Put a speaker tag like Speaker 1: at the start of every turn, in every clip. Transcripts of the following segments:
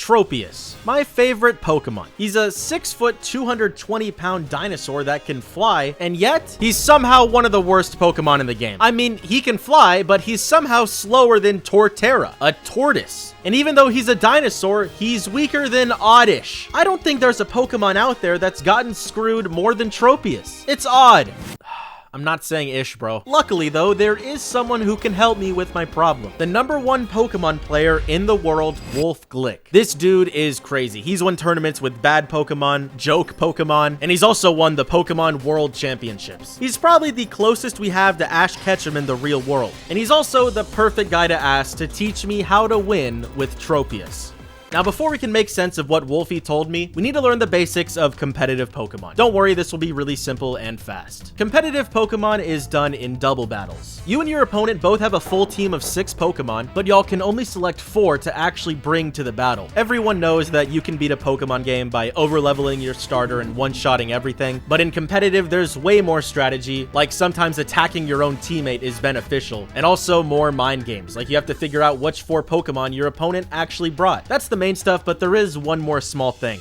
Speaker 1: Tropius, my favorite Pokemon. He's a 6 foot, 220 pound dinosaur that can fly, and yet he's somehow one of the worst Pokemon in the game. I mean, he can fly, but he's somehow slower than Torterra, a tortoise. And even though he's a dinosaur, he's weaker than Oddish. I don't think there's a Pokemon out there that's gotten screwed more than Tropius. It's odd. I'm not saying ish, bro. Luckily, though, there is someone who can help me with my problem. The #1 Pokemon player in the world, wolfeyvgc. This dude is crazy. He's won tournaments with bad Pokemon, joke Pokemon, and he's also won the Pokemon World Championships. He's probably the closest we have to Ash Ketchum in the real world. And he's also the perfect guy to ask to teach me how to win with Tropius. Now, before we can make sense of what Wolfey told me, we need to learn the basics of competitive Pokemon. Don't worry, this will be really simple and fast. Competitive Pokemon is done in double battles. You and your opponent both have a full team of 6 Pokemon, but y'all can only select 4 to actually bring to the battle. Everyone knows that you can beat a Pokemon game by overleveling your starter and one-shotting everything, but in competitive, there's way more strategy, like sometimes attacking your own teammate is beneficial, and also more mind games, like you have to figure out which 4 Pokemon your opponent actually brought. That's the main stuff, but there is one more small thing.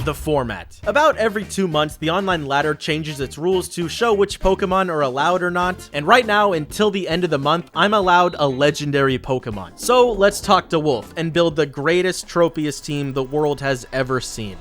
Speaker 1: The format. About every 2 months, the online ladder changes its rules to show which Pokemon are allowed or not, and right now, until the end of the month, I'm allowed a legendary Pokemon. So let's talk to Wolf and build the greatest Tropius team the world has ever seen.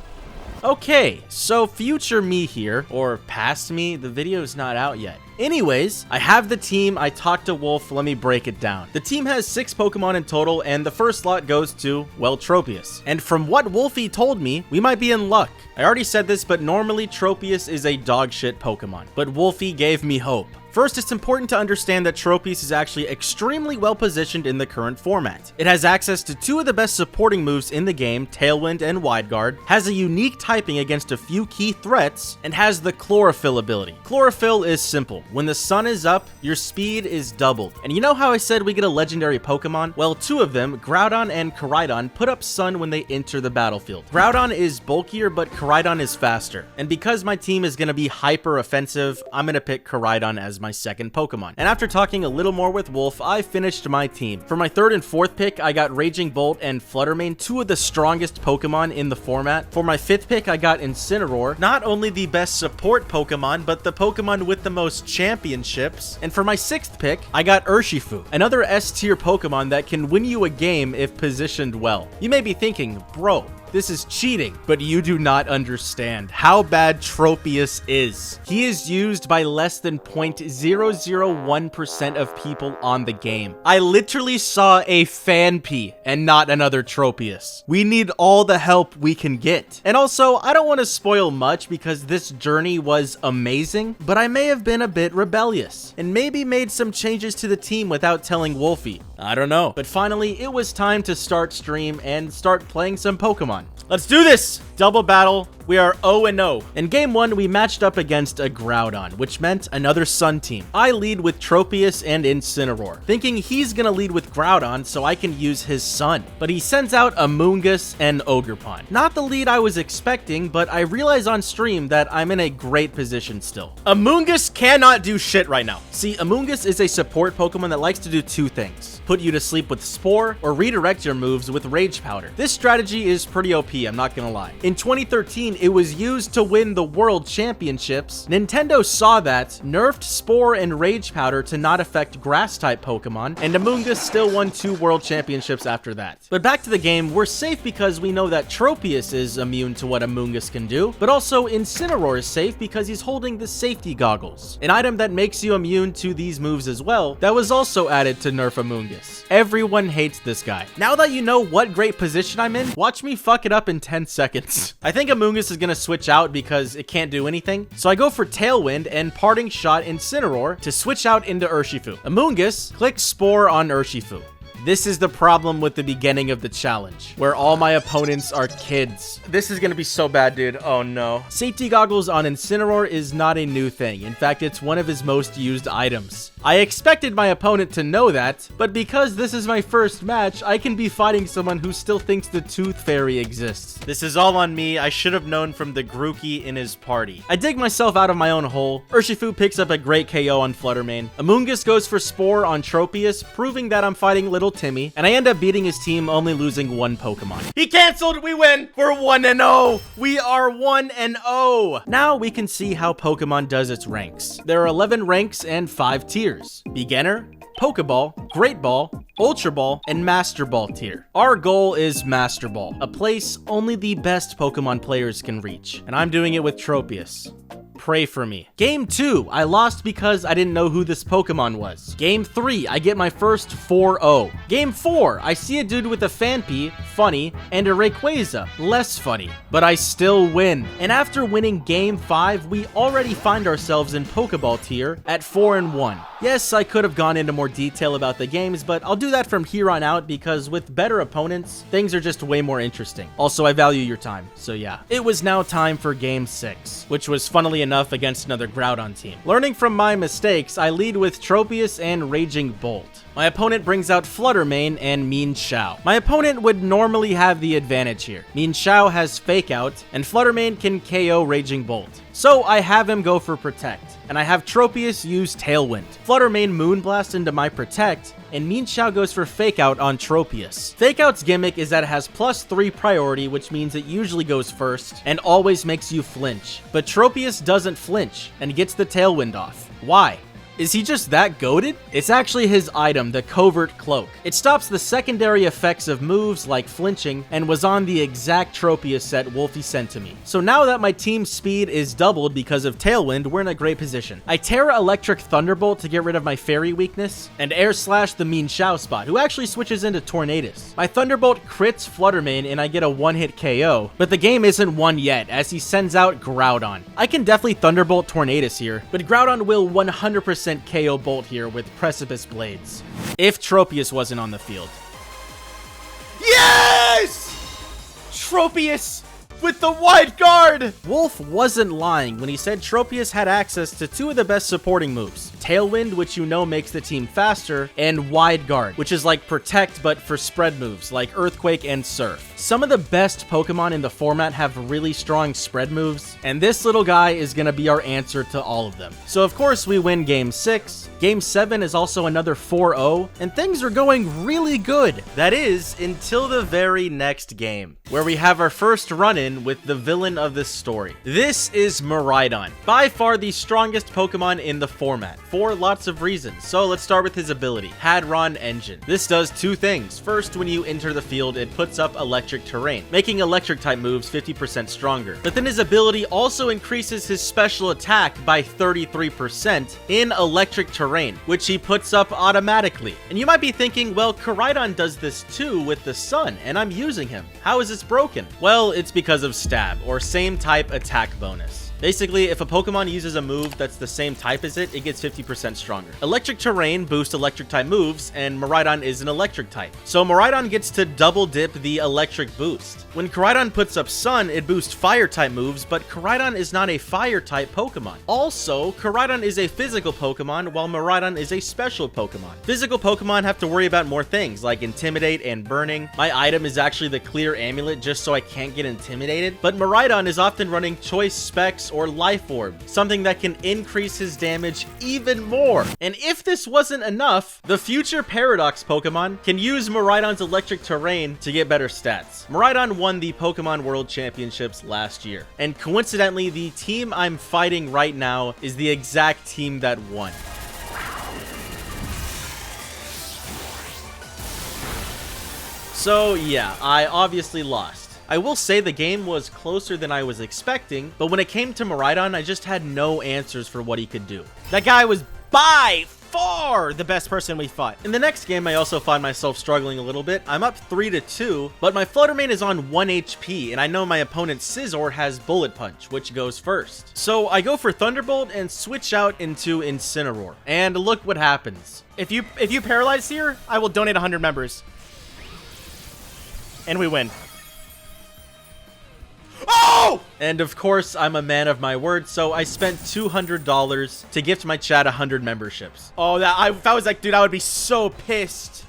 Speaker 1: Okay, so future me here, or past me, the video's not out yet. Anyways, I have the team, I talked to Wolf, let me break it down. The team has 6 Pokemon in total, and the first slot goes to, well, Tropius. And from what Wolfey told me, we might be in luck. I already said this, but normally Tropius is a dogshit Pokemon. But Wolfey gave me hope. First, it's important to understand that Tropius is actually extremely well positioned in the current format. It has access to 2 of the best supporting moves in the game, Tailwind and Wide Guard, has a unique typing against a few key threats, and has the Chlorophyll ability. Chlorophyll is simple. When the sun is up, your speed is doubled. And you know how I said we get a legendary Pokemon? Well, 2 of them, Groudon and Koraidon, put up sun when they enter the battlefield. Groudon is bulkier, but Koraidon is faster. And because my team is going to be hyper offensive, I'm going to pick Koraidon as my second Pokemon. And after talking a little more with Wolf, I finished my team. For my 3rd and 4th pick, I got Raging Bolt and Fluttermane, 2 of the strongest Pokemon in the format. For my 5th pick, I got Incineroar, not only the best support Pokemon, but the Pokemon with the most championships. And for my 6th pick, I got Urshifu, another S-tier Pokemon that can win you a game if positioned well. You may be thinking, bro, this is cheating, but you do not understand how bad Tropius is. He is used by less than 0.001% of people on the game. I literally saw a Fanpy and not another Tropius. We need all the help we can get. And also, I don't want to spoil much because this journey was amazing, but I may have been a bit rebellious and maybe made some changes to the team without telling Wolfey. I don't know. But finally, it was time to start stream and start playing some Pokemon. Let's do this! Double battle. We are 0-0. In game 1, we matched up against a Groudon, which meant another Sun team. I lead with Tropius and Incineroar, thinking he's gonna lead with Groudon so I can use his Sun. But he sends out Amoonguss and Ogerpon. Not the lead I was expecting, but I realize on stream that I'm in a great position still. Amoonguss cannot do shit right now. See, Amoonguss is a support Pokemon that likes to do 2 things. Put you to sleep with Spore, or redirect your moves with Rage Powder. This strategy is pretty OP, I'm not gonna lie. In 2013, it was used to win the World Championships. Nintendo saw that, nerfed Spore and Rage Powder to not affect Grass-type Pokemon, and Amoonguss still won 2 World Championships after that. But back to the game, we're safe because we know that Tropius is immune to what Amoonguss can do, but also Incineroar is safe because he's holding the Safety Goggles, an item that makes you immune to these moves as well, that was also added to nerf Amoonguss. Everyone hates this guy. Now that you know what great position I'm in, watch me fuck it up in 10 seconds. I think Amoonguss is gonna switch out because it can't do anything. So I go for Tailwind and Parting Shot Incineroar to switch out into Urshifu. Amoonguss clicks Spore on Urshifu. This is the problem with the beginning of the challenge, where all my opponents are kids. This is gonna be so bad, dude. Oh no. Safety Goggles on Incineroar is not a new thing. In fact, it's one of his most used items. I expected my opponent to know that, but because this is my first match, I can be fighting someone who still thinks the Tooth Fairy exists. This is all on me. I should have known from the Grookey in his party. I dig myself out of my own hole. Urshifu picks up a great KO on Fluttermane. Amoonguss goes for Spore on Tropius, proving that I'm fighting little Little Timmy, and I end up beating his team, only losing one Pokemon. He canceled, we win! We're 1-0! We are 1-0! Now we can see how Pokemon does its ranks. There are 11 ranks and 5 tiers. Beginner, Pokeball, Great Ball, Ultra Ball, and Master Ball tier. Our goal is Master Ball, a place only the best Pokemon players can reach, and I'm doing it with Tropius. Pray for me. Game 2, I lost because I didn't know who this Pokemon was. Game 3, I get my first 4-0. Game 4, I see a dude with a Phanpy, funny, and a Rayquaza, less funny, but I still win. And after winning Game 5, we already find ourselves in Pokeball tier at 4-1. Yes, I could have gone into more detail about the games, but I'll do that from here on out because with better opponents, things are just way more interesting. Also, I value your time, so yeah. It was now time for Game 6, which was funnily enough against another Groudon team. Learning from my mistakes, I lead with Tropius and Raging Bolt. My opponent brings out Flutter Mane and Mean Shao. My opponent would normally have the advantage here. Mean Shao has Fake Out, and Flutter Mane can KO Raging Bolt. So I have him go for Protect, and I have Tropius use Tailwind. Flutter Mane Moonblast into my Protect, and Mean Shao goes for Fake Out on Tropius. Fake Out's gimmick is that it has +3 priority, which means it usually goes first, and always makes you flinch. But Tropius doesn't flinch, and gets the Tailwind off. Why? Is he just that goated? It's actually his item, the Covert Cloak. It stops the secondary effects of moves like flinching, and was on the exact Tropius set Wolfey sent to me. So now that my team's speed is doubled because of Tailwind, we're in a great position. I Terra Electric Thunderbolt to get rid of my Fairy weakness, and Air Slash the Mean Shao spot, who actually switches into Tornadus. My Thunderbolt crits Flutter Mane and I get a one-hit KO, but the game isn't won yet as he sends out Groudon. I can definitely Thunderbolt Tornadus here, but Groudon will 100% KO Bolt here with Precipice Blades. If Tropius wasn't on the field. Yes! Tropius with the Wide Guard! Wolf wasn't lying when he said Tropius had access to 2 of the best supporting moves. Tailwind, which you know makes the team faster, and Wide Guard, which is like Protect but for spread moves like Earthquake and Surf. Some of the best Pokemon in the format have really strong spread moves, and this little guy is gonna be our answer to all of them. So of course we win Game 6. Game 7 is also another 4-0, and things are going really good. That is, until the very next game, where we have our first run-in with the villain of this story. This is Miraidon, by far the strongest Pokemon in the format, for lots of reasons. So let's start with his ability, Hadron Engine. This does 2 things. First, when you enter the field, it puts up electric terrain, making electric type moves 50% stronger. But then his ability also increases his special attack by 33% in electric terrain, which he puts up automatically. And you might be thinking, well, Koraidon does this too with the sun, and I'm using him. How is this broken? Well, it's because of Stab, or same type attack bonus. Basically, if a Pokemon uses a move that's the same type as it, it gets 50% stronger. Electric Terrain boosts electric type moves, and Miraidon is an electric type. So Miraidon gets to double dip the electric boost. When Koraidon puts up Sun, it boosts fire type moves, but Koraidon is not a fire type Pokemon. Also, Koraidon is a physical Pokemon, while Miraidon is a special Pokemon. Physical Pokemon have to worry about more things, like Intimidate and Burning. My item is actually the Clear Amulet, just so I can't get intimidated. But Miraidon is often running Choice Specs or Life Orb, something that can increase his damage even more. And if this wasn't enough, the future Paradox Pokemon can use Miraidon's electric terrain to get better stats. Miraidon won the Pokemon World Championships last year, and coincidentally, the team I'm fighting right now is the exact team that won. So yeah, I obviously lost. I will say the game was closer than I was expecting, but when it came to Miraidon, I just had no answers for what he could do. That guy was by far the best person we fought. In the next game, I also find myself struggling a little bit. I'm up 3-2, but my Flutter Mane is on 1 HP, and I know my opponent Scizor has Bullet Punch, which goes first. So I go for Thunderbolt and switch out into Incineroar, and look what happens.
Speaker 2: If you paralyze here, I will donate 100 members. And we win.
Speaker 1: Oh! And of course, I'm a man of my word, so I spent $200 to gift my chat 100 memberships.
Speaker 2: Oh, if I was like, dude, I would be so pissed.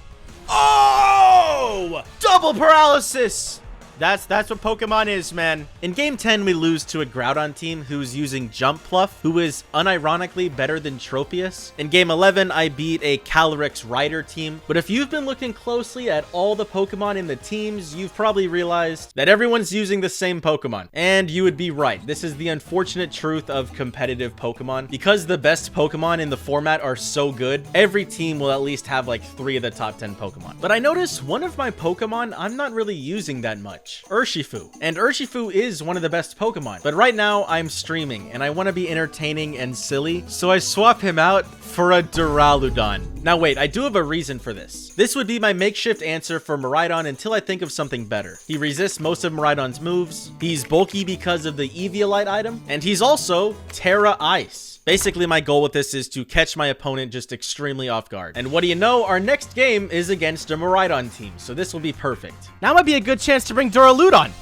Speaker 2: Oh! Double paralysis! That's what Pokemon is, man.
Speaker 1: In Game 10, we lose to a Groudon team who's using Jump Pluff, who is unironically better than Tropius. In Game 11, I beat a Calyrex Rider team, but if you've been looking closely at all the Pokemon in the teams, you've probably realized that everyone's using the same Pokemon. And you would be right. This is the unfortunate truth of competitive Pokemon. Because the best Pokemon in the format are so good, every team will at least have like 3 of the top 10 Pokemon. But I notice one of my Pokemon I'm not really using that much. Urshifu. And Urshifu is one of the best Pokemon. But right now I'm streaming and I want to be entertaining and silly, so I swap him out for a Duraludon. Now wait, I do have a reason for this. This would be my makeshift answer for Miraidon until I think of something better. He resists most of Miraidon's moves, he's bulky because of the Eviolite item, and he's also Terra Ice. Basically, my goal with this is to catch my opponent just extremely off guard. And what do you know? Our next game is against a Miraidon team, so this will be perfect.
Speaker 2: Now might be a good chance to bring Duraludon.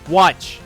Speaker 2: Watch.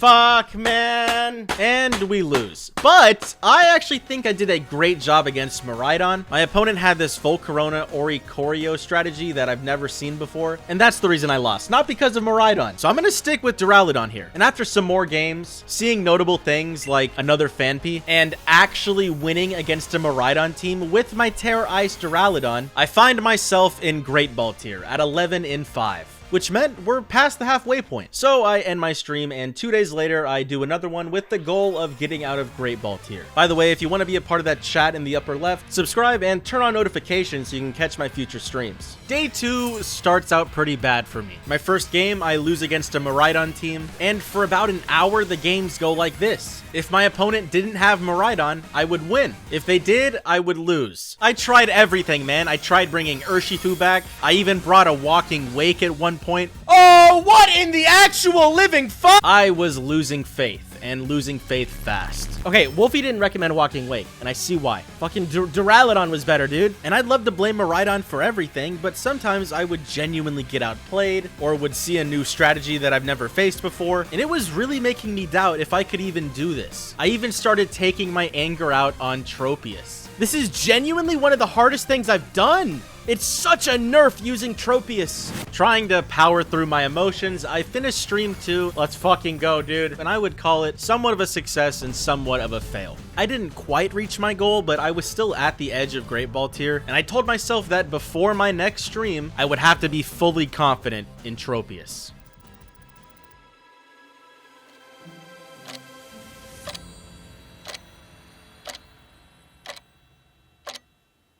Speaker 2: Fuck, man.
Speaker 1: And we lose. But I actually think I did a great job against Miraidon. My opponent had this Volcarona Oricorio strategy that I've never seen before, and that's the reason I lost, not because of Miraidon. So I'm gonna stick with Duraludon here. And after some more games, seeing notable things like another Phanpy, and actually winning against a Miraidon team with my Terra Ice Duraludon, I find myself in Great Ball tier at 11 in 5. Which meant we're past the halfway point. So I end my stream, and 2 days later, I do another one with the goal of getting out of Great Ball tier. By the way, if you want to be a part of that chat in the upper left, subscribe and turn on notifications so you can catch my future streams. Day 2 starts out pretty bad for me. My first game, I lose against a Miraidon team, and for about an hour, the games go like this. If my opponent didn't have Miraidon, I would win. If they did, I would lose. I tried everything, man. I tried bringing Urshifu back. I even brought a Walking Wake at one point.
Speaker 2: Oh, what in the actual living fuck?
Speaker 1: I was losing faith, and losing faith fast.
Speaker 2: Okay, Wolfie didn't recommend Walking Wake, and I see why. Fucking Duraludon was better, dude.
Speaker 1: And I'd love to blame Miraidon for everything, but sometimes I would genuinely get outplayed, or would see a new strategy that I've never faced before, and it was really making me doubt if I could even do this. I even started taking my anger out on Tropius.
Speaker 2: This is genuinely one of the hardest things I've done. It's such a nerf using Tropius.
Speaker 1: Trying to power through my emotions, I finished stream 2. Let's fucking go, dude. And I would call it somewhat of a success and somewhat of a fail. I didn't quite reach my goal, but I was still at the edge of Great Ball tier, and I told myself that before my next stream, I would have to be fully confident in Tropius.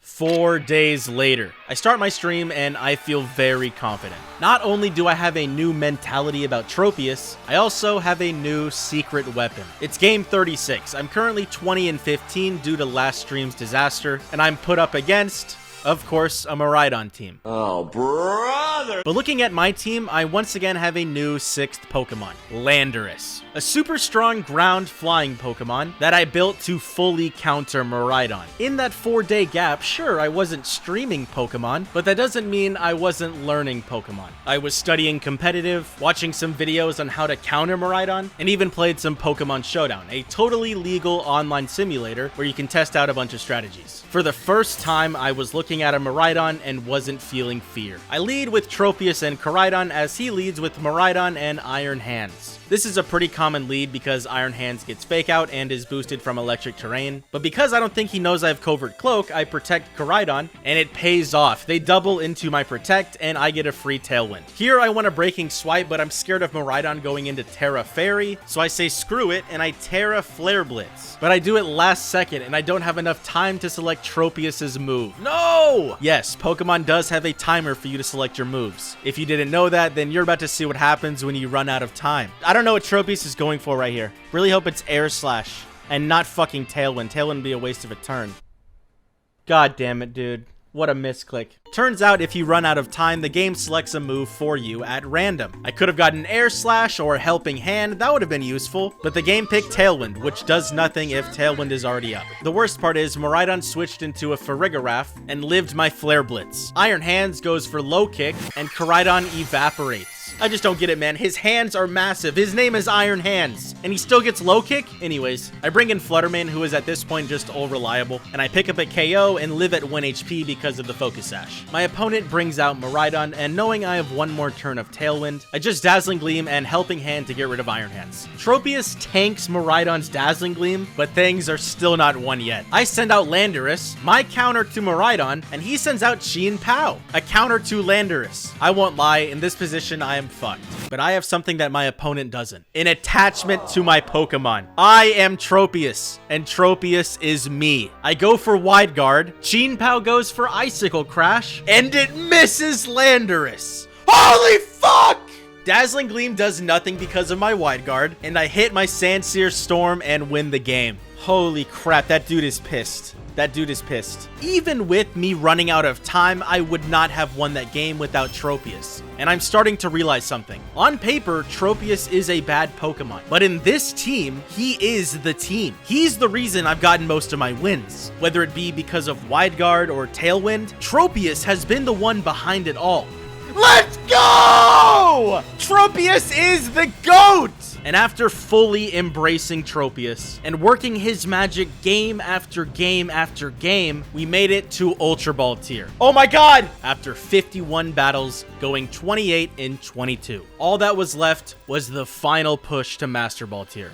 Speaker 1: Four days later, I start my stream and I feel very confident. Not only do I have a new mentality about Tropius, I also have a new secret weapon. It's game 36. I'm currently 20 and 15 due to last stream's disaster, and I'm put up against, of course, a Miraidon team.
Speaker 3: Oh, brother!
Speaker 1: But looking at my team, I once again have a new 6th Pokemon, Landorus. A super strong ground flying Pokemon that I built to fully counter Miraidon. In that 4-day gap, sure, I wasn't streaming Pokemon, but that doesn't mean I wasn't learning Pokemon. I was studying competitive, watching some videos on how to counter Miraidon, and even played some Pokemon Showdown, a totally legal online simulator where you can test out a bunch of strategies. For the first time, I was looking at a Miraidon and wasn't feeling fear. I lead with Tropius and Koraidon as he leads with Miraidon and Iron Hands. This is a pretty common lead because Iron Hands gets Fake Out and is boosted from electric terrain. But because I don't think he knows I have Covert Cloak, I protect Koraidon, and it pays off. They double into my Protect, and I get a free Tailwind. Here I want a Breaking Swipe, but I'm scared of Miraidon going into Terra Fairy, so I say screw it, and I Terra Flare Blitz. But I do it last second, and I don't have enough time to select Tropius's move. No! Yes, Pokemon does have a timer for you to select your moves. If you didn't know that, then you're about to see what happens when you run out of time. I don't know what Tropius is going for right here. Really hope it's Air Slash and not fucking Tailwind. Tailwind would be a waste of a turn. God damn it, dude. What a misclick. Turns out if you run out of time, the game selects a move for you at random. I could have gotten Air Slash or Helping Hand, that would have been useful, but the game picked Tailwind, which does nothing if Tailwind is already up. The worst part is Miraidon switched into a Farigiraf and lived my Flare Blitz. Iron Hands goes for Low Kick, and Koraidon evaporates. I just don't get it, man. His hands are massive. His name is Iron Hands, and he still gets low kick? Anyways, I bring in Fluttermane, who is at this point just all reliable, and I pick up a KO and live at 1 HP because of the Focus Sash. My opponent brings out Miraidon, and knowing I have one more turn of Tailwind, I just Dazzling Gleam and Helping Hand to get rid of Iron Hands. Tropius tanks Miraidon's Dazzling Gleam, but things are still not won yet. I send out Landorus, my counter to Miraidon, and he sends out Chi-Pow, a counter to Landorus. I won't lie, in this position I am fucked. But I have something that my opponent doesn't. An attachment to my Pokemon. I am Tropius, and Tropius is me. I go for Wide Guard, Chi-Pow goes for Icicle Crash, and it misses Landorus. Holy fuck! Dazzling Gleam does nothing because of my Wide Guard, and I hit my Sandsear Storm and win the game. Holy crap, that dude is pissed. That dude is pissed. Even with me running out of time, I would not have won that game without Tropius. And I'm starting to realize something. On paper, Tropius is a bad Pokemon, but in this team, he is the team. He's the reason I've gotten most of my wins. Whether it be because of Wide Guard or Tailwind, Tropius has been the one behind it all. Let's go! Tropius is the GOAT! And after fully embracing Tropius and working his magic game after game after game, we made it to Ultra Ball tier. Oh my god! After 51 battles, going 28 in 22. All that was left was the final push to Master Ball tier.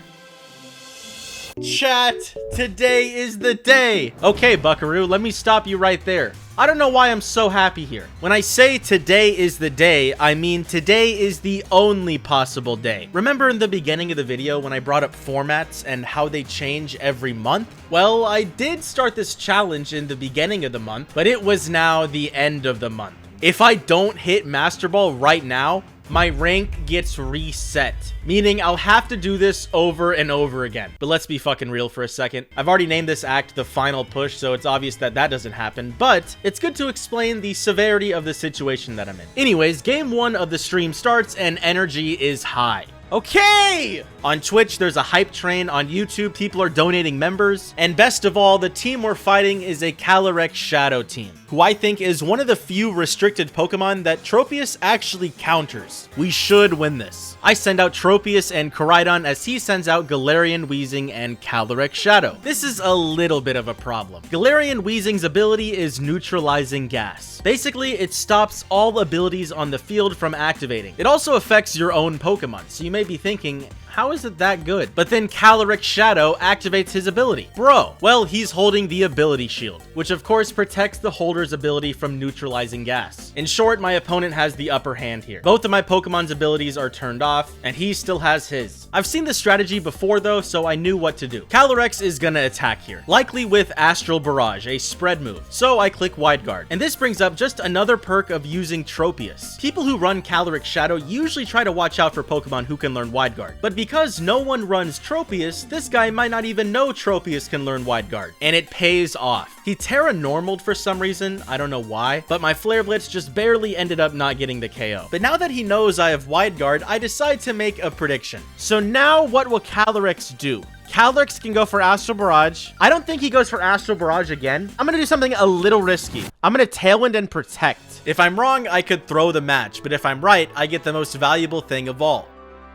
Speaker 1: Chat, today is the day. Okay, Buckaroo, let me stop you right there. I don't know why I'm so happy here. When I say today is the day, I mean today is the only possible day. Remember in the beginning of the video when I brought up formats and how they change every month? Well, I did start this challenge in the beginning of the month, but it was now the end of the month. If I don't hit Master Ball right now, my rank gets reset, meaning I'll have to do this over and over again. But let's be fucking real for a second. I've already named this act the final push, so it's obvious that that doesn't happen, but it's good to explain the severity of the situation that I'm in. Anyways, game 1 of the stream starts and energy is high. Okay! On Twitch, there's a hype train. On YouTube, people are donating members. And best of all, the team we're fighting is a Calyrex Shadow team, who I think is one of the few restricted Pokemon that Tropius actually counters. We should win this. I send out Tropius and Koraidon as he sends out Galarian Weezing and Calyrex Shadow. This is a little bit of a problem. Galarian Weezing's ability is Neutralizing Gas. Basically, it stops all abilities on the field from activating. It also affects your own Pokemon, so you may be thinking, how is it that good? But then Calyrex Shadow activates his ability. Bro, well, he's holding the ability shield, which of course protects the holder's ability from neutralizing gas. In short, my opponent has the upper hand here. Both of my Pokemon's abilities are turned off, and he still has his. I've seen this strategy before though, so I knew what to do. Calyrex is gonna attack here, likely with Astral Barrage, a spread move. So I click Wide Guard. And this brings up just another perk of using Tropius. People who run Calyrex Shadow usually try to watch out for Pokemon who can learn Wide Guard. But because no one runs Tropius, this guy might not even know Tropius can learn Wide Guard. And it pays off. He Terra Normaled for some reason, I don't know why, but my Flare Blitz just barely ended up not getting the KO. But now that he knows I have Wide Guard, I decide to make a prediction. So now what will Calyrex do? Calyrex can go for Astral Barrage. I don't think he goes for Astral Barrage again. I'm gonna do something a little risky. I'm gonna Tailwind and Protect. If I'm wrong, I could throw the match, but if I'm right, I get the most valuable thing of all.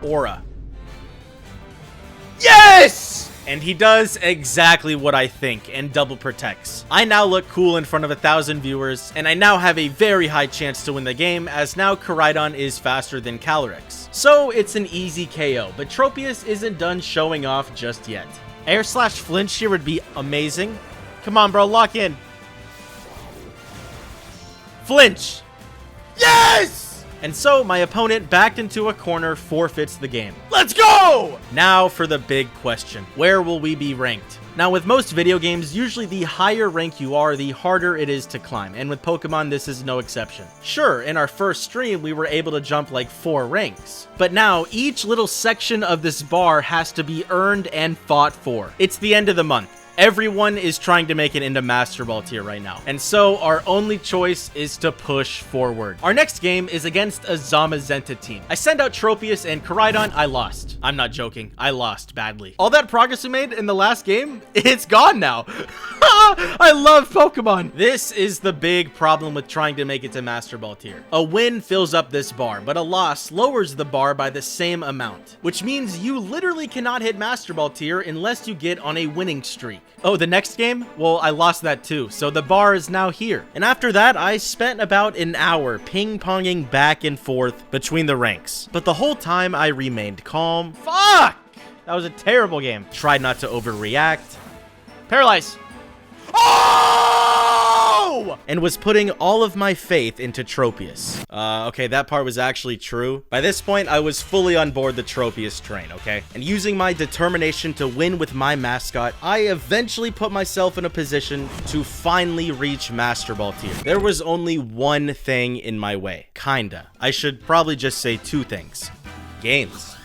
Speaker 1: Aura. Yes! And he does exactly what I think and double protects. I now look cool in front of 1,000 viewers, and I now have a very high chance to win the game, as now Koraidon is faster than Calyrex. So it's an easy KO, but Tropius isn't done showing off just yet. Air/flinch here would be amazing. Come on, bro, lock in. Flinch! Yes! And so my opponent, backed into a corner, forfeits the game. Let's go! Now for the big question. Where will we be ranked? Now with most video games, usually the higher rank you are, the harder it is to climb. And with Pokemon, this is no exception. Sure, in our first stream, we were able to jump like 4 ranks. But now each little section of this bar has to be earned and fought for. It's the end of the month. Everyone is trying to make it into Master Ball tier right now. And so our only choice is to push forward. Our next game is against a Zamazenta team. I send out Tropius and Koraidon. I lost. I'm not joking. I lost badly. All that progress we made in the last game, it's gone now.
Speaker 2: I love Pokemon.
Speaker 1: This is the big problem with trying to make it to Master Ball tier. A win fills up this bar, but a loss lowers the bar by the same amount, which means you literally cannot hit Master Ball tier unless you get on a winning streak. Oh, the next game? Well, I lost that too, so the bar is now here. And after that, I spent about an hour ping-ponging back and forth between the ranks. But the whole time, I remained calm.
Speaker 2: Fuck! That was a terrible game.
Speaker 1: Tried not to overreact.
Speaker 2: Paralyze. Oh!
Speaker 1: And was putting all of my faith into Tropius. Okay, that part was actually true. By this point, I was fully on board the Tropius train, okay? And using my determination to win with my mascot, I eventually put myself in a position to finally reach Master Ball tier. There was only one thing in my way. Kinda. I should probably just say two things. Games.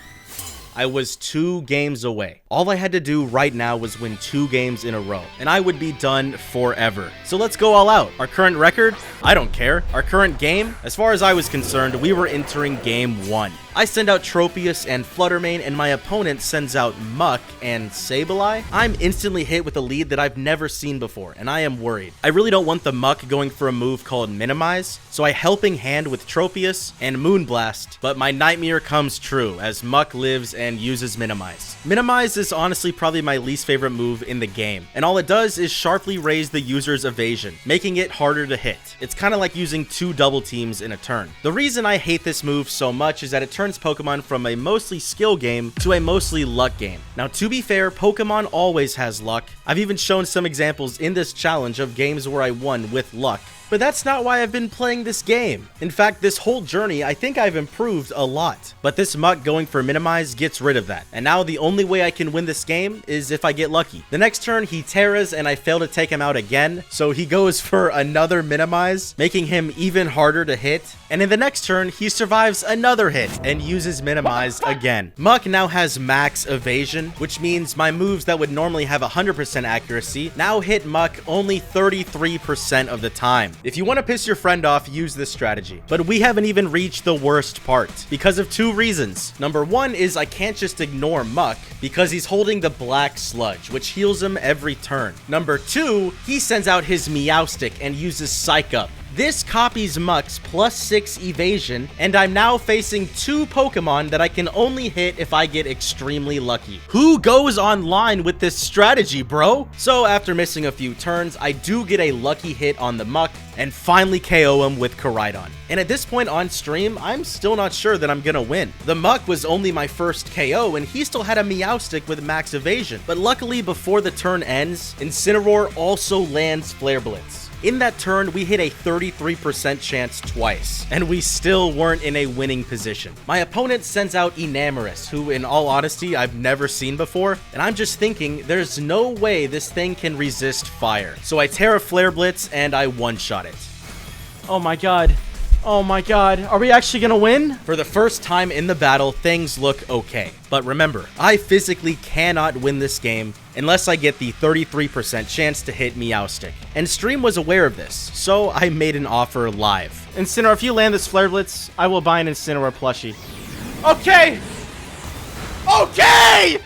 Speaker 1: I was 2 games away. All I had to do right now was win 2 games in a row, and I would be done forever. So let's go all out. Our current record? I don't care. Our current game? As far as I was concerned, we were entering game 1. I send out Tropius and Fluttermane, and my opponent sends out Muck and Sableye. I'm instantly hit with a lead that I've never seen before, and I am worried. I really don't want the Muck going for a move called Minimize, so I helping hand with Tropius and Moonblast, but my nightmare comes true as Muck lives and uses Minimize. Minimize is honestly probably my least favorite move in the game, and all it does is sharply raise the user's evasion, making it harder to hit. It's kind of like using 2 double teams in a turn. The reason I hate this move so much is that it turns Pokemon from a mostly skill game to a mostly luck game. Now, to be fair, Pokemon always has luck. I've even shown some examples in this challenge of games where I won with luck. But that's not why I've been playing this game. In fact, this whole journey, I think I've improved a lot. But this Muck going for Minimize gets rid of that. And now the only way I can win this game is if I get lucky. The next turn, he Terras and I fail to take him out again. So he goes for another Minimize, making him even harder to hit. And in the next turn, he survives another hit and uses Minimize again. Muck now has max evasion, which means my moves that would normally have 100% accuracy now hit Muck only 33% of the time. If you want to piss your friend off, use this strategy. But we haven't even reached the worst part because of 2 reasons. Number 1 is I can't just ignore Muck because he's holding the black sludge, which heals him every turn. Number 2, he sends out his Meowstic and uses Psych Up. This copies Muck's +6 evasion, and I'm now facing 2 Pokemon that I can only hit if I get extremely lucky. Who goes online with this strategy, bro? So after missing a few turns, I do get a lucky hit on the Muck and finally KO him with Koraidon. And at this point on stream, I'm still not sure that I'm gonna win. The Muck was only my first KO, and he still had a Meowstic with max evasion. But luckily, before the turn ends, Incineroar also lands Flare Blitz. In that turn, we hit a 33% chance twice, and we still weren't in a winning position. My opponent sends out Enamorus, who in all honesty, I've never seen before, and I'm just thinking, there's no way this thing can resist fire. So I Terra Flare Blitz, and I one-shot it.
Speaker 2: Oh my god. Oh my god. Are we actually gonna win?
Speaker 1: For the first time in the battle, things look okay. But remember, I physically cannot win this game unless I get the 33% chance to hit Meowstic. And Stream was aware of this, so I made an offer live.
Speaker 2: Incineroar, if you land this Flare Blitz, I will buy an Incineroar plushie. Okay! Okay!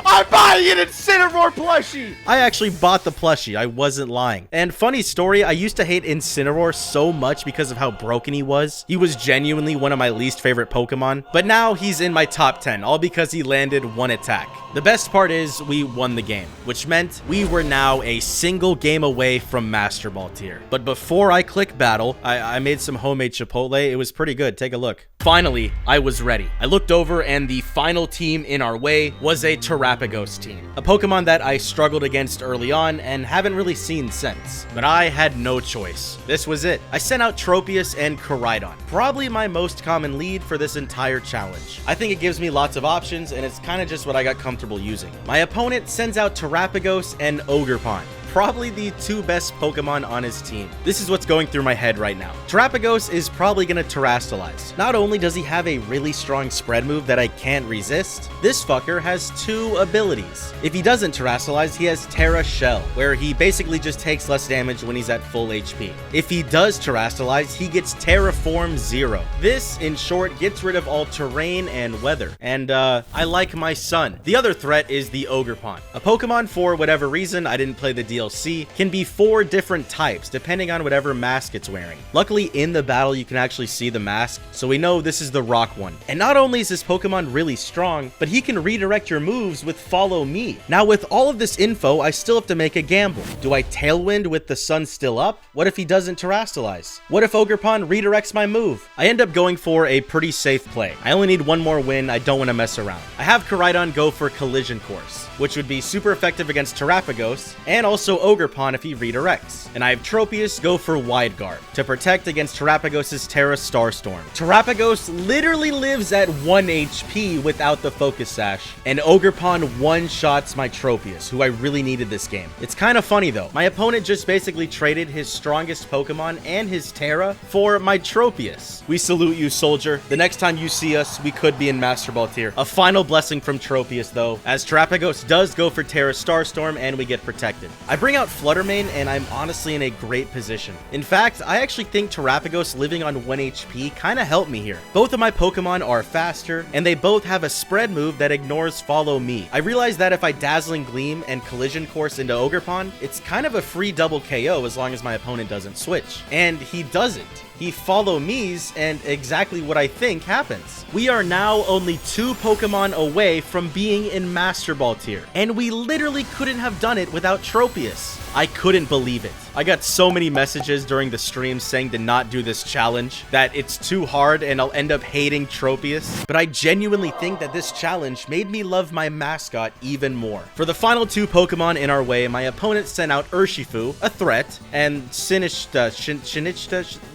Speaker 2: I'm buying an Incineroar plushie!
Speaker 1: I actually bought the plushie, I wasn't lying. And funny story, I used to hate Incineroar so much because of how broken he was. He was genuinely one of my least favorite Pokemon, but now he's in my top 10, all because he landed 1 attack. The best part is we won the game, which meant we were now a single game away from Master Ball tier. But before I click battle, I made some homemade Chipotle. It was pretty good, take a look. Finally, I was ready. I looked over and the final team in our way was a Terrapagos team. A Pokemon that I struggled against early on and haven't really seen since. But I had no choice. This was it. I sent out Tropius and Koraidon. Probably my most common lead for this entire challenge. I think it gives me lots of options and it's kind of just what I got comfortable using. My opponent sends out Terrapagos and Ogerpon. Probably the 2 best Pokemon on his team. This is what's going through my head right now. Terrapagos is probably gonna Terrastalize. Not only does he have a really strong spread move that I can't resist, this fucker has 2 abilities. If he doesn't Terrastalize, he has Terra Shell, where he basically just takes less damage when he's at full HP. If he does Terrastalize, he gets Terraform 0. This, in short, gets rid of all terrain and weather. And I like my son. The other threat is the Ogerpon. A Pokemon, for whatever reason, I didn't play the DLC DLC, can be 4 different types depending on whatever mask it's wearing. Luckily, in the battle, you can actually see the mask, so we know this is the rock one. And not only is this Pokemon really strong, but he can redirect your moves with Follow Me. Now, with all of this info, I still have to make a gamble. Do I Tailwind with the sun still up? What if he doesn't Terrastalize? What if Ogerpon redirects my move? I end up going for a pretty safe play. I only need one more win, I don't want to mess around. I have Koraidon go for Collision Course, which would be super effective against Terrapagos, and also Ogerpon if he redirects. And I have Tropius go for Wide Guard to protect against Terrapagos' Terra Starstorm. Terrapagos literally lives at 1 HP without the Focus Sash, and Ogerpon one-shots my Tropius, who I really needed this game. It's kind of funny though. My opponent just basically traded his strongest Pokemon and his Terra for my Tropius. We salute you, soldier. The next time you see us, we could be in Master Ball tier. A final blessing from Tropius though, as Terrapagos does go for Terra Starstorm and we get protected. I bring out Fluttermane and I'm honestly in a great position. In fact, I actually think Terrapagos living on 1 HP kind of helped me here. Both of my Pokemon are faster and they both have a spread move that ignores Follow Me. I realized that if I Dazzling Gleam and Collision Course into Ogerpon, it's kind of a free double KO as long as my opponent doesn't switch. And he doesn't. He Follow Me's, and exactly what I think happens. We are now only 2 Pokemon away from being in Master Ball tier, and we literally couldn't have done it without Tropius. I couldn't believe it. I got so many messages during the stream saying to not do this challenge, that it's too hard and I'll end up hating Tropius. But I genuinely think that this challenge made me love my mascot even more. For the final 2 Pokemon in our way, my opponent sent out Urshifu, a threat, and Sinishta,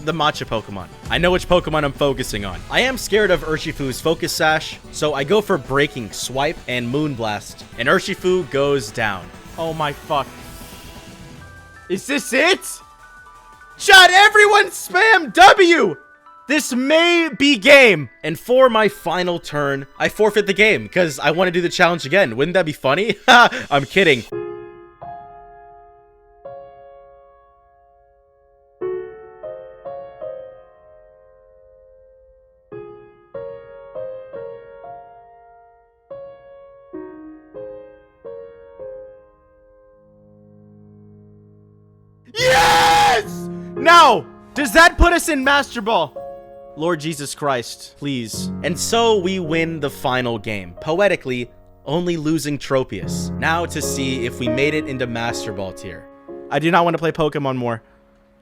Speaker 1: the Matcha Pokemon. I know which Pokemon I'm focusing on. I am scared of Urshifu's Focus Sash, so I go for Breaking Swipe and Moonblast, and Urshifu goes down.
Speaker 2: Oh my fuck. Is this it? Chat, everyone spam W! This may be game.
Speaker 1: And for my final turn, I forfeit the game because I want to do the challenge again. Wouldn't that be funny? I'm kidding.
Speaker 2: Yes! Now, does that put us in Master Ball? Lord Jesus Christ, please.
Speaker 1: And so we win the final game, poetically only losing Tropius. Now to see if we made it into Master Ball tier.
Speaker 2: I do not want to play Pokemon more.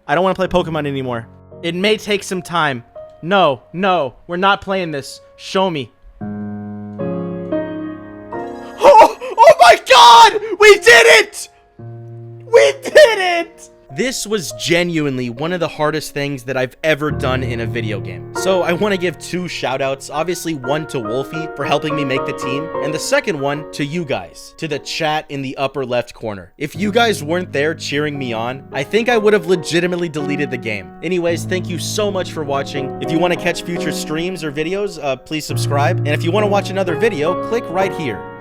Speaker 2: I don't want to play Pokemon anymore. It may take some time. No, we're not playing this. Show me. Oh my God! We did it! We did it!
Speaker 1: This was genuinely one of the hardest things that I've ever done in a video game. So I want to give 2 shoutouts. Obviously, one to Wolfie for helping me make the team, and the second one to you guys, to the chat in the upper left corner. If you guys weren't there cheering me on, I think I would have legitimately deleted the game. Anyways, thank you so much for watching. If you want to catch future streams or videos, please subscribe. And if you want to watch another video, click right here.